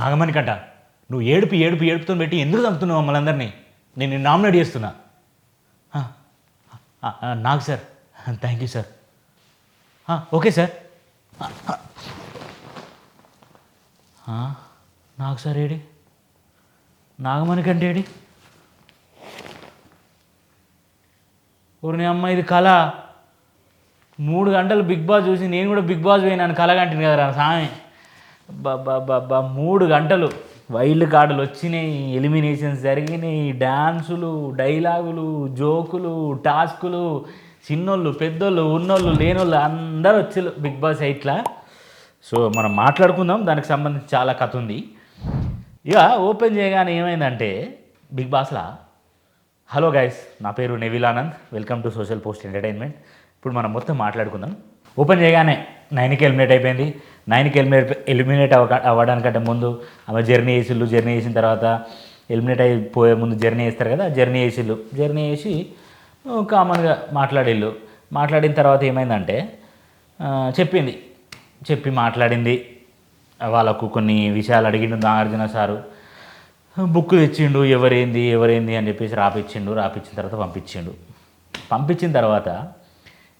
నాగమణికంట నువ్వు ఏడుపుతో పెట్టి ఎందుకు చంపుతున్నావు మమ్మల్ని అందరినీ? నేను నిన్ను నామినేట్ చేస్తున్నా. నాకు sir, thank you sir. Okay sir. నాకు సార్ ఏడి? నాగమణికంటే ఏడి? ఊరిని అమ్మ, ఇది కళ. 3 గంటలు బిగ్ బాస్ చూసి నేను కూడా బిగ్ బాస్ పోయినాను, కళ కంటిని కదరా సామి. బాబా 3 గంటలు వైల్డ్ కార్డులు వచ్చినాయి, ఎలిమినేషన్స్ జరిగినాయి, డ్యాన్సులు, డైలాగులు, జోకులు, టాస్కులు, చిన్నోళ్ళు పెద్దోళ్ళు ఉన్నోళ్ళు లేనోళ్ళు అందరూ వచ్చారు బిగ్ బాస్ ఎయిట్లా. సో మనం మాట్లాడుకుందాం, దానికి సంబంధించి చాలా కథ ఉంది. ఇక ఓపెన్ చేయగానే ఏమైందంటే బిగ్ బాస్లా, హలో గైస్, నా పేరు Neville Anand, welcome to social post entertainment. ఇప్పుడు మనం మొత్తం మాట్లాడుకుందాం. ఓపెన్ చేయగానే 9కి ఎలిమినేట్ అయిపోయింది. 9కి ఎలిమినేట్ అవ్వడానికంటే ముందు ఆమె జర్నీ చేసిన తర్వాత ఎలిమినేట్ అయిపోయే ముందు జర్నీ చేస్తారు కదా, జర్నీ చేసి కామన్గా మాట్లాడిన తర్వాత ఏమైందంటే చెప్పి మాట్లాడింది. వాళ్ళకు కొన్ని విషయాలు అడిగిండు నాగార్జున సారు. బుక్ తెచ్చిండు, ఎవరేంది అని చెప్పేసి రాపిచ్చిన తర్వాత పంపించిన తర్వాత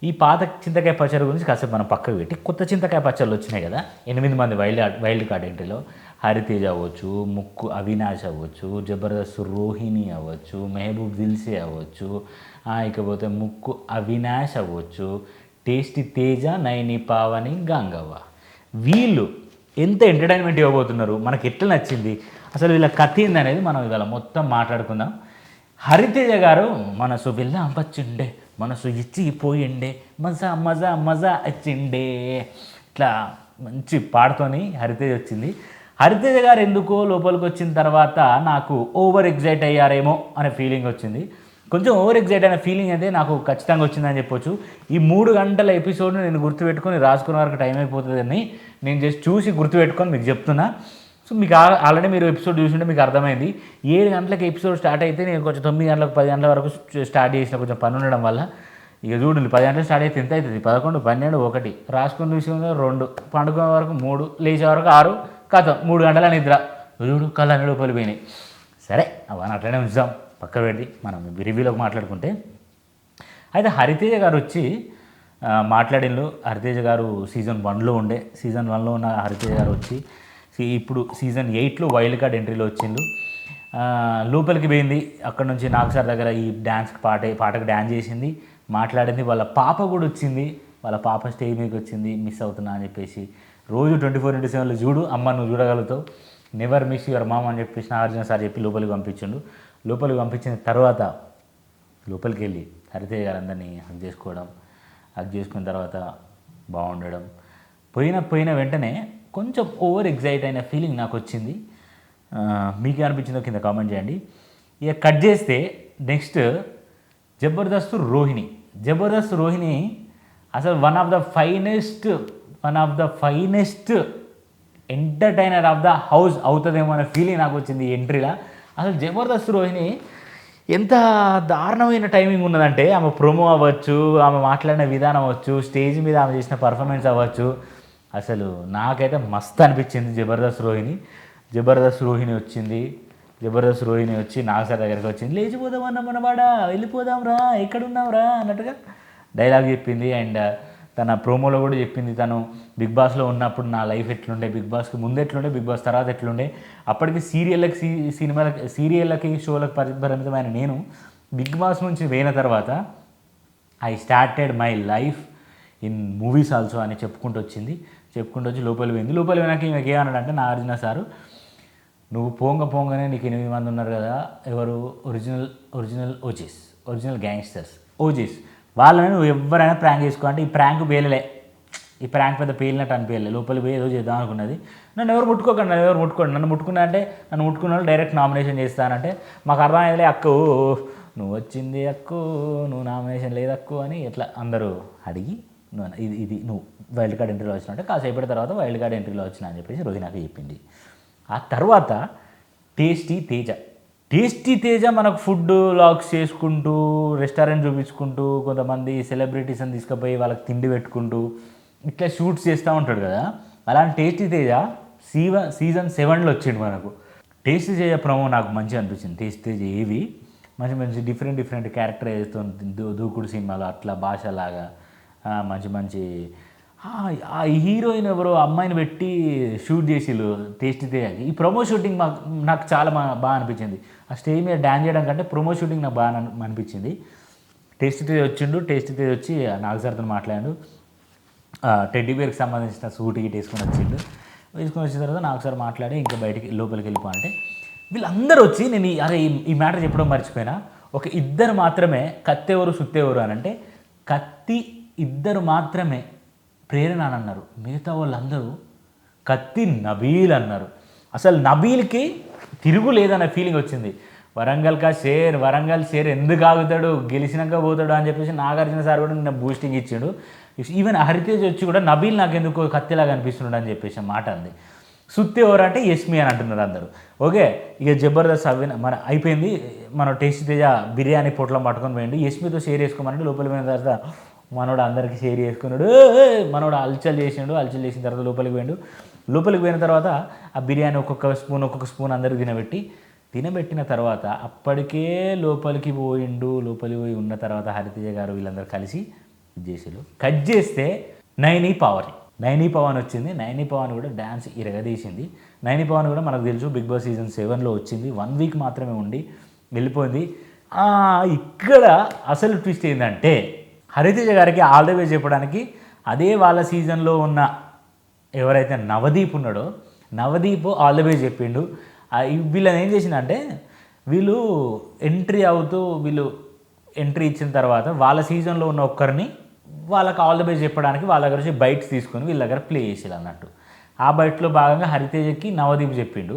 ఈ పాత చింతకాయ పచ్చడి గురించి కాసేపు మనం పక్కకు పెట్టి కొత్త చింతకాయ పచ్చళ్ళు వచ్చినాయి కదా, 8 మంది వైల్డ్ కార్డ్ ఎంట్రీలో హరితేజ్ అవ్వచ్చు, ముక్కు అవినాష్ అవ్వచ్చు, జబర్దస్త్ రోహిణి అవ్వచ్చు, మెహబూబ్ దిల్సే అవ్వచ్చు, ఇకపోతే ముక్కు అవినాష్ అవ్వచ్చు, టేస్టీ తేజ, నైని పావని, గంగవ్వ, వీళ్ళు ఎంత ఎంటర్టైన్మెంట్ ఇవ్వబోతున్నారు, మనకి ఎట్లా నచ్చింది, అసలు వీళ్ళ కథ ఏందనేది మనం ఇవాళ మొత్తం మాట్లాడుకుందాం. హరితేజ గారు మనసు వెళ్ళాం పచ్చిండే, మనసు ఇచ్చిపోయిండే, మజా వచ్చిండే, ఇట్లా మంచి పాటతోని హరితేజ వచ్చింది. హరితేజ గారు ఎందుకో లోపలికి వచ్చిన తర్వాత నాకు ఓవర్ ఎగ్జైట్ అయ్యారేమో అనే ఫీలింగ్ వచ్చింది. కొంచెం ఓవర్ ఎగ్జైట్ అయిన ఫీలింగ్ అయితే నాకు ఖచ్చితంగా వచ్చిందని చెప్పొచ్చు. ఈ 3 గంటల ఎపిసోడ్ను నేను గుర్తుపెట్టుకొని రాసుకునే వరకు టైం అయిపోతుందని నేను జస్ట్ చూసి గుర్తుపెట్టుకొని మీకు చెప్తున్నా. సో మీకు ఆల్రెడీ మీరు ఎపిసోడ్ చూసింటే మీకు అర్థమైంది. 7 గంటలకు ఎపిసోడ్ స్టార్ట్ అయితే నేను కొంచెం 9 గంటలకు 10 గంటల వరకు స్టార్ట్ చేసిన, కొంచెం పని ఉండడం వల్ల. ఇక చూడండి, 10 గంటలకు స్టార్ట్ అయితే ఎంత అవుతుంది, 11, 12, 1 రాసుకుని చూసుకుని 2, పండుకునే వరకు 3, లేచే వరకు 6, కథం 3 గంటల నిద్ర. చూడు కళ్ళన్నీ లోపలిపోయినాయి. సరే అవన్నీ అట్లనే ఉంచుదాం, పక్క పెట్టి మనం రివ్యూలోకి మాట్లాడుకుంటే. అయితే హరితేజ గారు వచ్చి మాట్లాడిండ్రు. హరితేజ గారు సీజన్ 1లో ఉన్న హరితేజ గారు వచ్చి ఇప్పుడు సీజన్ 8లో వైల్డ్ కార్డ్ ఎంట్రీలో వచ్చిండు. లోపలికి పోయింది. అక్కడ నుంచి నాగ్ సార్ దగ్గర ఈ పాటకు డ్యాన్స్ చేసింది, మాట్లాడింది. వాళ్ళ పాప కూడా వచ్చింది, వాళ్ళ పాప స్టేజ్ మీదకి వచ్చింది, మిస్ అవుతున్నా అని చెప్పేసి. రోజు 24/7 చూడు అమ్మ, నువ్వు చూడగలుగుతావు, నెవర్ మిస్ యువర్ మామ్ అని చెప్పేసి నాగార్జున సార్ చెప్పి లోపలికి పంపించిండు. లోపలికి పంపించిన తర్వాత లోపలికి వెళ్ళి హరితేజ గారు అందరినీ హక్ చేసుకున్న తర్వాత బాగుండడం. పోయిన వెంటనే కొంచెం ఓవర్ ఎగ్జైట్ అయిన ఫీలింగ్ నాకు వచ్చింది. మీకు అనిపించిందో కింద కామెంట్ చేయండి. ఇక కట్ చేస్తే నెక్స్ట్ జబర్దస్త్ రోహిణి అసలు one of the finest entertainer of the house అవుతుందేమో అనే ఫీలింగ్ నాకు వచ్చింది ఈ ఎంట్రీలో. అసలు జబర్దస్త్ రోహిణి ఎంత దారుణమైన టైమింగ్ ఉన్నదంటే, ఆమె ప్రోమో అవ్వచ్చు, ఆమె మాట్లాడిన విధానం అవ్వచ్చు, స్టేజ్ మీద ఆమె చేసిన పర్ఫార్మెన్స్ అవ్వచ్చు, అసలు నాకైతే మస్తు అనిపించింది. జబర్దస్త్ రోహిణి వచ్చి నాగ్ సార్ దగ్గరికి వచ్చింది. లేచిపోదామన్నా మనవాడా, వెళ్ళిపోదాం రా, ఎక్కడున్నాం రా అన్నట్టుగా డైలాగ్ చెప్పింది. అండ్ తన ప్రోమోలో కూడా చెప్పింది, తను బిగ్ బాస్లో ఉన్నప్పుడు నా లైఫ్ ఎట్లుండే, బిగ్ బాస్కి ముందు ఎట్లుండే, బిగ్ బాస్ తర్వాత ఎట్లుండే, అప్పటికి సీరియళ్ళకి షోలకు పరిమితమైన నేను బిగ్ బాస్ నుంచి పోయిన తర్వాత I started my life in movies also అని చెప్పుకుంటూ వచ్చి లోపలి పోయినాక ఈమెకి ఏమన్నాడంటే నాగార్జున సారు, నువ్వు పోంగనే నీకు 8 మంది ఉన్నారు కదా, ఎవరు ఒరిజినల్ గ్యాంగ్స్టర్స్ ఓజీస్, వాళ్ళని నువ్వు ఎవరైనా ప్రాంక్ చేసుకో అంటే, ఈ ప్రాంక్ పెద్ద పేలినట్టు అనిపించలే. లోపలికి పోయి ఏదో చేద్దాం అనుకున్నది. నన్ను ఎవరు ముట్టుకోండి, నన్ను ముట్టుకున్నా డైరెక్ట్ నామినేషన్ చేస్తానంటే, మాకు అర్థమయ్యేలే అక్కు, నువ్వు వచ్చింది అక్కు, నువ్వు నామినేషన్ లేదు అక్కు అని ఎట్లా అందరూ అడిగి, ఇది నువ్వు వైల్డ్ కార్డ్ ఎంట్రీలో వచ్చిన అంటే, కాసేపటి తర్వాత వైల్డ్ కార్డ్ ఎంట్రీలో వచ్చిన అని చెప్పేసి రోహిణికి చెప్పింది. ఆ తర్వాత టేస్టీ తేజ మనకు ఫుడ్ లాగ్స్ చేసుకుంటూ, రెస్టారెంట్ చూపించుకుంటూ, కొంతమంది సెలబ్రిటీస్ని తీసుకుపోయి వాళ్ళకి తిండి పెట్టుకుంటూ ఇట్లా షూట్స్ చేస్తూ ఉంటాడు కదా. అలాంటి టేస్టీ తేజ సీజన్ 7లో వచ్చిండు మనకు. టేస్ట్ చేయ ప్రోమో నాకు మంచిగా అనిపించింది. టేస్ట్ ఏవి మంచి మంచి డిఫరెంట్ క్యారెక్టర్ వేస్తుంది దూకుడు సినిమాలో అట్లా భాషలాగా మంచి మంచి ఆ హీరోయిన్ ఎవరో అమ్మాయిని పెట్టి షూట్ చేసిళ్ళు టేస్ట్ తేయాలి. ఈ ప్రొమో షూటింగ్ నాకు చాలా బాగా అనిపించింది. ఆ స్టేజ్ మీద డ్యాన్స్ చేయడం కంటే ప్రొమో షూటింగ్ నాకు బాగా అనిపించింది. టేస్ట్ తేజ్ వచ్చిండు. టేస్ట్ తేజ్ వచ్చి నాగ్ సార్తో మాట్లాడాడు. టెడ్డీ బేర్కి సంబంధించిన సూట్ గిట్ వేసుకొని వచ్చిన తర్వాత నాకు సార్ మాట్లాడి ఇంకా బయటికి లోపలికి వెళ్ళిపో అంటే వీళ్ళందరూ వచ్చి నేను ఈ మ్యాటర్ చెప్పడం మర్చిపోయినా. ఒక ఇద్దరు మాత్రమే కత్తెవరు సుత్తెవరు అని అంటే కత్తి ఇద్దరు మాత్రమే ప్రేరణ అని అన్నారు. మిగతా వాళ్ళందరూ కత్తి నబీల్ అన్నారు. అసలు నబీల్కి తిరుగు లేదన్న ఫీలింగ్ వచ్చింది. వరంగల్ షేర్ ఎందుకు ఆగుతాడు, గెలిచినాక పోతాడు అని చెప్పేసి నాగార్జున సార్ కూడా నిన్న బూస్టింగ్ ఇచ్చాడు. ఈవెన్ హరితేజ్ వచ్చి కూడా నబీల్ నాకు ఎందుకు కత్తిలాగా అనిపిస్తున్నాడు అని చెప్పేసి మాట అంది. సుత్తి ఎవరు అంటే యష్మి అని అంటున్నారు అందరూ. ఓకే, ఇక జబర్దస్త్ మన అయిపోయింది. మన టేస్ట్ తేజ బిర్యానీ పొట్లం పట్టుకొని పోయింది. యష్మితో షేర్ చేసుకోమని లోపలికి పోయిన తర్వాత మనోడు అందరికీ షేర్ చేసుకున్నాడు. మనోడు అల్చల్ చేసిన తర్వాత లోపలికి పోయిన తర్వాత ఆ బిర్యానీ ఒక్కొక్క స్పూన్ అందరికి తినబెట్టిన తర్వాత అప్పటికే లోపలికి పోయి ఉన్న తర్వాత హరితేజ గారు వీళ్ళందరూ కలిసి చేసారు. కట్ చేస్తే నైనీ పవన్ వచ్చింది. నైనీ పవన్ కూడా డ్యాన్స్ ఇరగదీసింది. నైనీ పవన్ కూడా మనకు తెలుసు బిగ్ బాస్ సీజన్ 7లో వచ్చింది. 1 వీక్ మాత్రమే ఉండి వెళ్ళిపోయింది. ఇక్కడ అసలు ట్విస్ట్ ఏంటంటే హరితేజ గారికి ఆల్ ద వే చెప్పడానికి అదే వాళ్ళ సీజన్లో ఉన్న ఎవరైతే నవదీప్ ఉన్నాడో నవదీప్ ఆల్ ద వే చెప్పిండు. వీళ్ళని ఏం చేసిందంటే వీళ్ళు ఎంట్రీ ఇచ్చిన తర్వాత వాళ్ళ సీజన్లో ఉన్న ఒక్కరిని వాళ్ళకి ఆల్ ద బెస్ట్ చెప్పడానికి వాళ్ళ దగ్గర నుంచి బైట్స్ తీసుకొని వీళ్ళ దగ్గర ప్లే చేసేది అన్నట్టు. ఆ బైట్లో భాగంగా హరితేజకి నవదీప్ చెప్పిండు.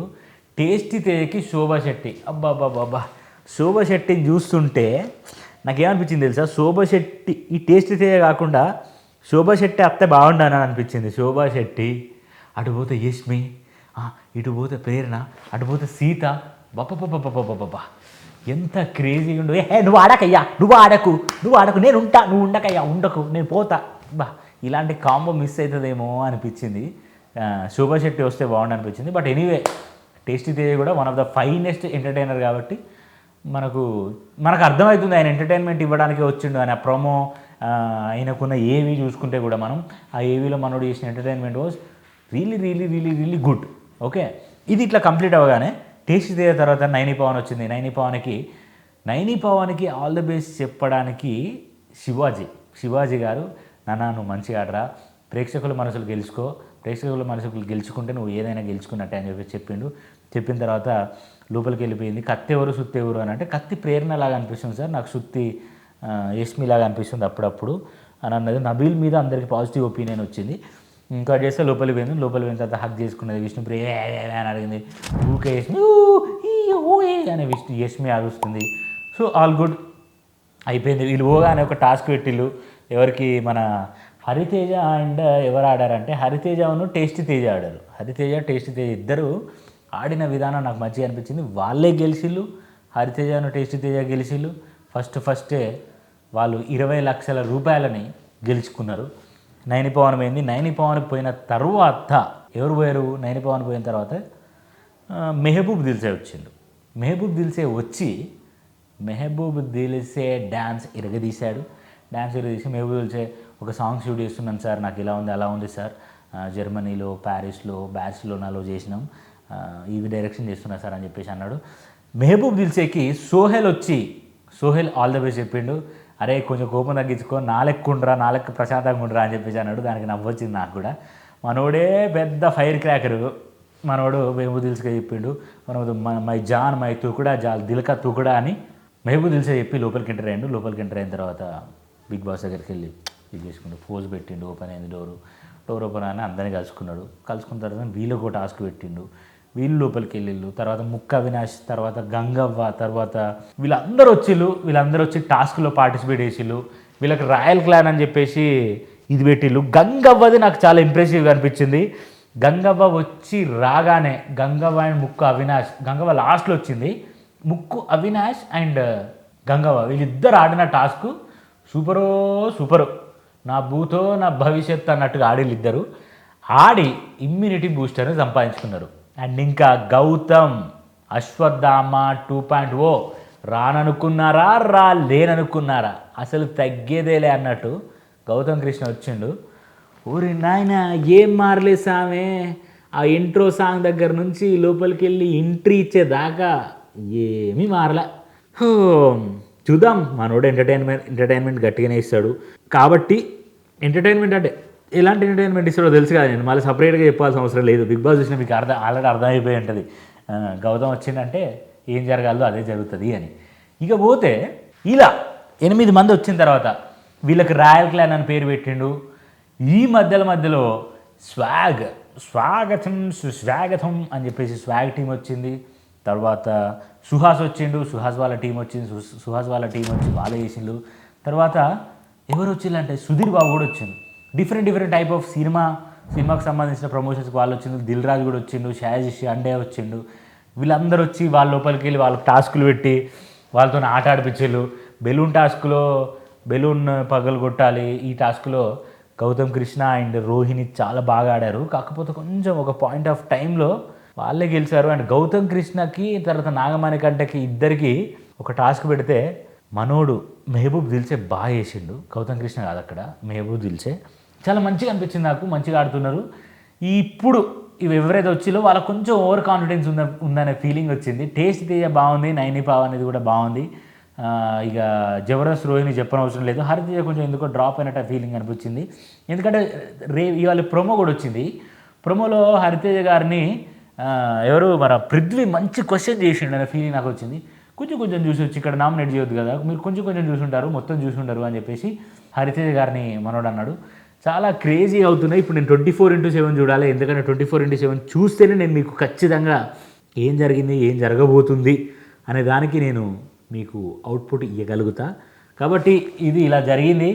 టేస్టీ తేజకి శోభా శెట్టి. అబ్బాబ్బాబ్బా, శోభా శెట్టిని చూస్తుంటే నాకేమనిపించింది తెలుసా, శోభా శెట్టి ఈ టేస్టీ తేజ కాకుండా శోభా శెట్టి అత్తే బాగుండాలని అనిపించింది. శోభా శెట్టి అటు పోతే యష్మి, ఇటు పోతే ప్రేరణ, అటు పోతే సీత. బాబా ఎంత క్రేజీగా ఉండు. నువ్వు ఆడకయ్యా, నువ్వు ఆడకు, నేను ఉంటా, నువ్వు ఉండకయ్యా, ఉండకు, నేను పోతా. ఇలాంటి కాంబో మిస్ అవుతుందేమో అనిపించింది. శోభా శెట్టి వస్తే బాగుండు అనిపించింది. బట్ ఎనీవే టేస్టీ తేజ కూడా one of the finest entertainer కాబట్టి మనకు అర్థమవుతుంది ఆయన ఎంటర్టైన్మెంట్ ఇవ్వడానికి వచ్చిండు అని. ఆ ప్రోమో ఆయనకున్న ఏవి చూసుకుంటే కూడా మనం ఆ ఏవీలో మనోడు చేసిన entertainment was really good. Okay, ఇది ఇట్లా కంప్లీట్ అవ్వగానే టేస్ట్ తేజ తర్వాత నైనీ పవన్ వచ్చింది. నైనీ పవన్కి ఆల్ ద బెస్ట్ చెప్పడానికి శివాజీ గారు, నువ్వు మంచిగా ఆడరా, ప్రేక్షకుల మనసులు గెలుచుకుంటే నువ్వు ఏదైనా గెలుచుకున్నట్టే అని చెప్పిండు. చెప్పిన తర్వాత లోపలికి వెళ్ళిపోయింది. కత్తి ఎవరు సుత్తి ఎవరు అని అంటే కత్తి ప్రేరణ లాగా అనిపిస్తుంది సార్, నాకు సుత్తి యష్మి లాగా అనిపిస్తుంది అప్పుడప్పుడు అని అన్నది. నబీల్ మీద అందరికీ పాజిటివ్ ఒపీనియన్ వచ్చింది. ఇంకా చేస్తే లోపలికి పోయిన తర్వాత హక్ చేసుకున్నది. విష్ణుప్రియ అని అడిగింది. ఊకే యష్మి అనే యష్మి అరుస్తుంది. సో ఆల్ గుడ్ అయిపోయింది. వీళ్ళు పోగానే ఒక టాస్క్ పెట్టిళ్ళు. ఎవరికి మన హరితేజ అండ్ ఎవరు ఆడారంటే హరితేజను టేస్టీ తేజ ఆడారు. టేస్టీ తేజ ఇద్దరు ఆడిన విధానం నాకు మంచిగా అనిపించింది. వాళ్ళే గెలిచిళ్ళు, హరితేజను టేస్టీ తేజ గెలిచిళ్ళు. ఫస్టే వాళ్ళు 20 లక్షల రూపాయలని గెలుచుకున్నారు. నైనీ పవన్ పోయింది. నైనీ పవన్ పోయిన తర్వాత ఎవరు పోయారు? నైనీ పవన్ పోయిన తర్వాత మెహబూబ్ దిల్సే వచ్చిండు. మెహబూబ్ దిల్సే డ్యాన్స్ ఇరగదీశాడు. మెహబూబ్ దిల్సే ఒక సాంగ్ షూట్ చేస్తున్నాను సార్, నాకు ఇలా ఉంది అలా ఉంది సార్, జర్మనీలో, ప్యారిస్లో, బార్సిలోనాలో చేసినాం, ఇవి డైరెక్షన్ చేస్తున్నా సార్ అని చెప్పేసి అన్నాడు. మెహబూబ్ దిల్సేకి సోహెల్ ఆల్ ద బెస్ట్ చెప్పిండు. అరే కొంచెం కోపం తగ్గించుకో, నాలెక్కు ప్రశాంతంగా ఉండరా అని చెప్పేసి అన్నాడు. దానికి నవ్వొచ్చింది నాకు కూడా. మనోడే పెద్ద ఫైర్ క్రాకరు. మనోడు మెహబూబ్ దిల్సే చెప్పిండు, మై జాన్ మై తుకుడా జాల్ దిల్కా తుకుడా అని మెహబూబ్ దిల్సే చెప్పి లోపలికి ఎంటర్ అయిన తర్వాత బిగ్ బాస్ దగ్గరికి వెళ్ళి ఇది చేసుకుంటూ పోజ్ పెట్టిండు. ఓపెన్ అయింది డోర్ ఓపెన్ అని అందరినీ కలుసుకున్న తర్వాత వీళ్ళకు ఒక టాస్క్ పెట్టిండు. వీళ్ళు లోపలికి వెళ్ళిళ్ళు. తర్వాత ముక్క అవినాష్, తర్వాత గంగవ్వ, తర్వాత వీళ్ళందరూ వచ్చి టాస్క్లో పార్టిసిపేట్ చేసిళ్ళు. వీళ్ళకి రాయల్ క్లాన్ అని చెప్పేసి ఇది పెట్టిళ్ళు. గంగవ్వది నాకు చాలా ఇంప్రెసివ్గా అనిపించింది. గంగవ్వ వచ్చి రాగానే గంగవ్వ అండ్ ముక్కు అవినాష్, గంగవ్వ లాస్ట్లో వచ్చింది. ముక్కు అవినాష్ అండ్ గంగవ్వ వీళ్ళిద్దరు ఆడిన టాస్క్ సూపరు, నా భూతో నా భవిష్యత్ అన్నట్టుగా ఆడిళ్ళు ఇద్దరు. ఆడి ఇమ్యూనిటీ బూస్టర్ని సంపాదించుకున్నారు. అండ్ ఇంకా గౌతమ్ అశ్వత్థామ 2.0 రాననుకున్నారా లేననుకున్నారా, అసలు తగ్గేదేలే అన్నట్టు గౌతమ్ కృష్ణ వచ్చిండు. ఊరి నాయన ఏం మారలే సామే, ఆ ఇంట్రో సాంగ్ దగ్గర నుంచి లోపలికి వెళ్ళి ఎంట్రీ ఇచ్చేదాకా ఏమీ మారలే. చూద్దాం, మనోడు ఎంటర్టైన్మెంట్ గట్టిగానే ఇస్తాడు కాబట్టి. ఎంటర్టైన్మెంట్ అంటే ఎలాంటి ఎంటర్టైన్మెంట్ ఇస్తాడో తెలుసు కదా, నేను మళ్ళీ సపరేట్గా చెప్పాల్సిన అవసరం లేదు. బిగ్ బాస్ చూసిన మీకు ఆల్రెడీ అర్థమైపోయి ఉంటుంది గౌతమ్ వచ్చిందంటే ఏం జరగాలో అదే జరుగుతుంది అని. ఇక పోతే ఇలా 8 మంది వచ్చిన తర్వాత వీళ్ళకి రాయల్ క్లాన్ అని పేరు పెట్టిండు. ఈ మధ్యలో స్వాగతం అని చెప్పేసి స్వాగ్ టీం వచ్చింది. తర్వాత సుహాస్ వచ్చిండు, సుహాస్ వాళ్ళ టీం వచ్చింది, సుహాస్ వాళ్ళ టీం వచ్చి వాళ్ళే చేసిండు. తర్వాత ఎవరు వచ్చిందంటే సుధీర్ బాబు కూడా వచ్చిండు. డిఫరెంట్ టైప్ ఆఫ్ సినిమాకి సంబంధించిన ప్రమోషన్స్కి వాళ్ళు వచ్చిండు. దిల్ రాజు కూడా వచ్చిండు, షాజిష్ అండే వచ్చిండు. వీళ్ళందరూ వచ్చి వాళ్ళ లోపలికి వెళ్ళి వాళ్ళకి టాస్కులు పెట్టి వాళ్ళతో ఆట ఆడిపించారు. బెలూన్ టాస్క్లో బెలూన్ పగలు కొట్టాలి. ఈ టాస్క్లో గౌతమ్ కృష్ణ అండ్ రోహిణి చాలా బాగా ఆడారు. కాకపోతే కొంచెం ఒక పాయింట్ ఆఫ్ టైంలో వాళ్ళే గెలిచారు. అండ్ గౌతమ్ కృష్ణకి తర్వాత నాగమణికంటకి ఇద్దరికి ఒక టాస్క్ పెడితే మనోడు మెహబూబ్ దిల్సే బాగా చేసిండు. గౌతమ్ కృష్ణ కాదు అక్కడ, మెహబూబ్ దిల్సే. చాలా మంచిగా అనిపించింది నాకు, మంచిగా ఆడుతున్నారు. ఇప్పుడు ఇవి ఎవరైతే వచ్చిలో వాళ్ళకి కొంచెం ఓవర్ కాన్ఫిడెన్స్ ఉందనే ఫీలింగ్ వచ్చింది. టేస్ట్ తేజ బాగుంది, నైని పావ్ అనేది కూడా బాగుంది. ఇక జబర్దస్త్ రోహిణి చెప్పనవసరం లేదు. హరితేజ కొంచెం ఎందుకో డ్రాప్ అయినట్టు ఫీలింగ్ అనిపించింది. ఎందుకంటే ఇవాళ ప్రోమో కూడా వచ్చింది. ప్రోమోలో హరితేజ గారిని ఎవరు మన పృథ్వీ మంచి క్వశ్చన్ చేసిండు అనే ఫీలింగ్ నాకు వచ్చింది. కొంచెం చూసి వచ్చి ఇక్కడ నామినేట్ చేయొద్దు కదా, మీరు కొంచెం చూసుంటారు, మొత్తం చూసుంటారు అని చెప్పేసి హరితేజ గారిని మనోడు అన్నాడు. చాలా క్రేజీ అవుతున్నాయి. ఇప్పుడు నేను 24/7 చూడాలి, ఎందుకంటే 24/7 చూస్తేనే నేను మీకు ఖచ్చితంగా ఏం జరిగింది, ఏం జరగబోతుంది అనే దానికి నేను మీకు అవుట్పుట్ ఇవ్వగలుగుతా. కాబట్టి ఇది ఇలా జరిగింది.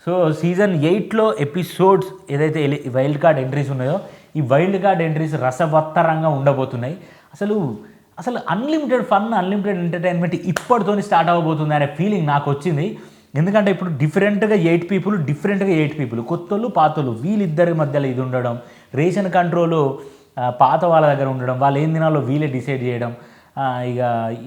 సో సీజన్ 8లో ఎపిసోడ్స్ ఏదైతే వైల్డ్ కార్డ్ ఎంట్రీస్ ఉన్నాయో, ఈ వైల్డ్ కార్డ్ ఎంట్రీస్ రసవత్తరంగా ఉండబోతున్నాయి. అసలు అన్లిమిటెడ్ ఫన్, అన్లిమిటెడ్ ఎంటర్టైన్మెంట్ ఇప్పటితోనే స్టార్ట్ అవ్వబోతుంది అనే ఫీలింగ్ నాకు వచ్చింది. ఎందుకంటే ఇప్పుడు డిఫరెంట్గా 8 పీపుల్, కొత్తోళ్ళు పాతోళ్ళు, వీళ్ళిద్దరి మధ్యలో ఇది ఉండడం, రేషన్ కంట్రోలు పాత వాళ్ళ దగ్గర ఉండడం, వాళ్ళు ఏం తినాలో వీళ్ళే డిసైడ్ చేయడం, ఇక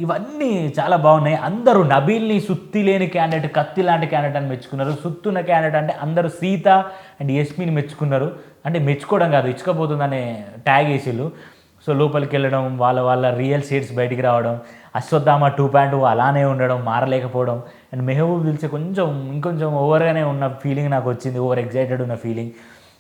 ఇవన్నీ చాలా బాగున్నాయి. అందరూ నబీల్ని సుత్తి లేని క్యాండిడేట్, కత్తి లాంటి క్యాండిడేట్ అని మెచ్చుకున్నారు. సుత్తున్న క్యాండిడేట్ అంటే అందరూ సీత అండ్ యస్మిని మెచ్చుకున్నారు. అంటే మెచ్చుకోవడం కాదు, ఇచ్చుకోపోతుందనే ట్యాగ్ వేసిళ్ళు. సో లోపలికి వెళ్ళడం, వాళ్ళ రియల్ షేడ్స్ బయటికి రావడం, అశ్వత్థామ 2.0 అలానే ఉండడం, మారలేకపోవడం. అండ్ మెహబూబ్ దిల్సే ఇంకొంచెం ఓవర్గానే ఉన్న ఫీలింగ్ నాకు వచ్చింది, ఓవర్ ఎగ్జైటెడ్ ఉన్న ఫీలింగ్.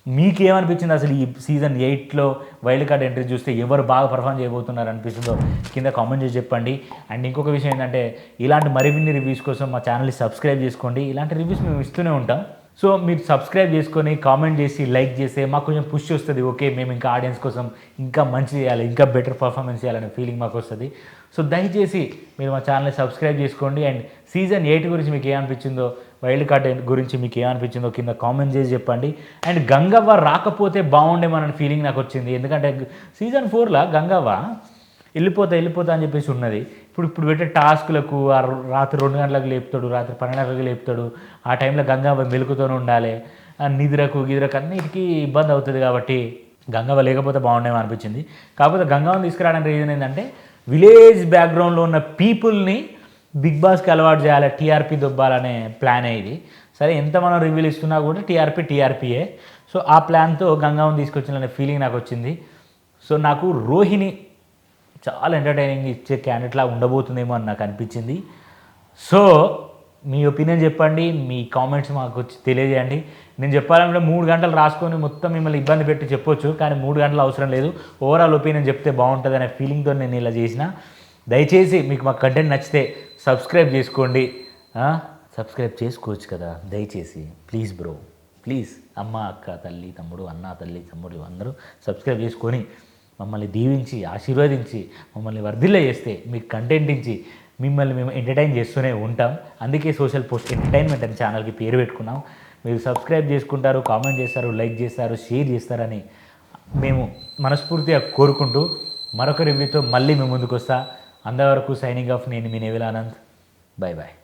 మీకేమనిపించింది అసలు ఈ సీజన్ 8లో వైల్డ్ కార్డ్ ఎంట్రీ చూస్తే ఎవరు బాగా పర్ఫామ్ చేయబోతున్నారు అనిపిస్తుందో కింద కామెంట్ చేసి చెప్పండి. అండ్ ఇంకొక విషయం ఏంటంటే, ఇలాంటి మరిన్ని రివ్యూస్ కోసం మా ఛానల్ని సబ్స్క్రైబ్ చేసుకోండి. ఇలాంటి రివ్యూస్ మేము ఇస్తూనే ఉంటాం. సో మీరు సబ్స్క్రైబ్ చేసుకొని కామెంట్ చేసి లైక్ చేస్తే మాకు కొంచెం పుష్ వస్తుంది. ఓకే, మేము ఇంకా ఆడియన్స్ కోసం ఇంకా మంచి చేయాలి, ఇంకా బెటర్ పర్ఫార్మెన్స్ చేయాలనే ఫీలింగ్ మాకు వస్తుంది. సో దయచేసి మీరు మా ఛానల్ని సబ్స్క్రైబ్ చేసుకోండి. అండ్ సీజన్ 8 గురించి మీకు ఏమనిపించిందో, వైల్డ్ కార్డ్ గురించి మీకు ఏమనిపించిందో కింద కామెంట్ చేసి చెప్పండి. అండ్ గంగవ్వ రాకపోతే బాగుండేమన్న ఫీలింగ్ నాకు వచ్చింది. ఎందుకంటే సీజన్ 4లో గంగవ్వ వెళ్ళిపోతా అని చెప్పేసి ఉన్నది. ఇప్పుడు పెట్టే టాస్కులకు రాత్రి 2 గంటలకు లేపుతాడు, రాత్రి 12 గంటలకు లేపుతాడు. ఆ టైంలో గంగవ్వ మెలుకుతూనే ఉండాలి. నిద్రకు అన్నిటికీ ఇబ్బంది అవుతుంది. కాబట్టి గంగవ్వ లేకపోతే బాగుండేమో అనిపించింది. కాకపోతే గంగవ్వని తీసుకురావడానికి రీజన్ ఏంటంటే, విలేజ్ బ్యాక్గ్రౌండ్లో ఉన్న పీపుల్ని బిగ్ బాస్కి అలవాటు చేయాలి, టీఆర్పీ దొబ్బాలనే ప్లానే ఇది. సరే, ఎంత మనం రివ్యూలు ఇస్తున్నా కూడా టీఆర్పీయే. సో ఆ ప్లాన్తో గంగవ్వని తీసుకొచ్చిన ఫీలింగ్ నాకు వచ్చింది. సో నాకు రోహిణి చాలా ఎంటర్టైనింగ్ ఇచ్చే క్యాండిడేట్లా ఉండబోతుందేమో అని నాకు అనిపించింది. సో మీ ఒపీనియన్ చెప్పండి, మీ కామెంట్స్ మాకు వచ్చి తెలియజేయండి. నేను చెప్పాలంటే 3 గంటలు రాసుకొని మొత్తం మిమ్మల్ని ఇబ్బంది పెట్టి చెప్పొచ్చు, కానీ 3 గంటలు అవసరం లేదు. ఓవరాల్ ఒపీనియన్ చెప్తే బాగుంటుంది అనే ఫీలింగ్తో నేను ఇలా చేసిన. దయచేసి మీకు మా కంటెంట్ నచ్చితే సబ్స్క్రైబ్ చేసుకోండి. సబ్స్క్రైబ్ చేసుకోవచ్చు కదా దయచేసి, ప్లీజ్ బ్రో, ప్లీజ్. అమ్మ, అక్క, తల్లి, తమ్ముడు, అన్న, తల్లి, తమ్ముడు అందరూ సబ్స్క్రైబ్ చేసుకొని మమ్మల్ని దీవించి ఆశీర్వదించి మమ్మల్ని వర్ధిల్ల చేస్తే, మీకు కంటెంట్ ఇచ్చి మిమ్మల్ని మేము ఎంటర్టైన్ చేస్తూనే ఉంటాం. అందుకే సోషల్ పోస్ట్ ఎంటర్టైన్మెంట్ అనే ఛానల్కి పేరు పెట్టుకున్నాం. మీరు సబ్స్క్రైబ్ చేసుకుంటారు, కామెంట్ చేస్తారు, లైక్ చేస్తారు, షేర్ చేస్తారని మేము మనస్ఫూర్తిగా కోరుకుంటూ మరొక రివ్యూతో మళ్ళీ మేము ముందుకు వస్తా. అంతవరకు సైనింగ్ ఆఫ్. నేను మీ నేవిల్ ఆనంద్. బాయ్.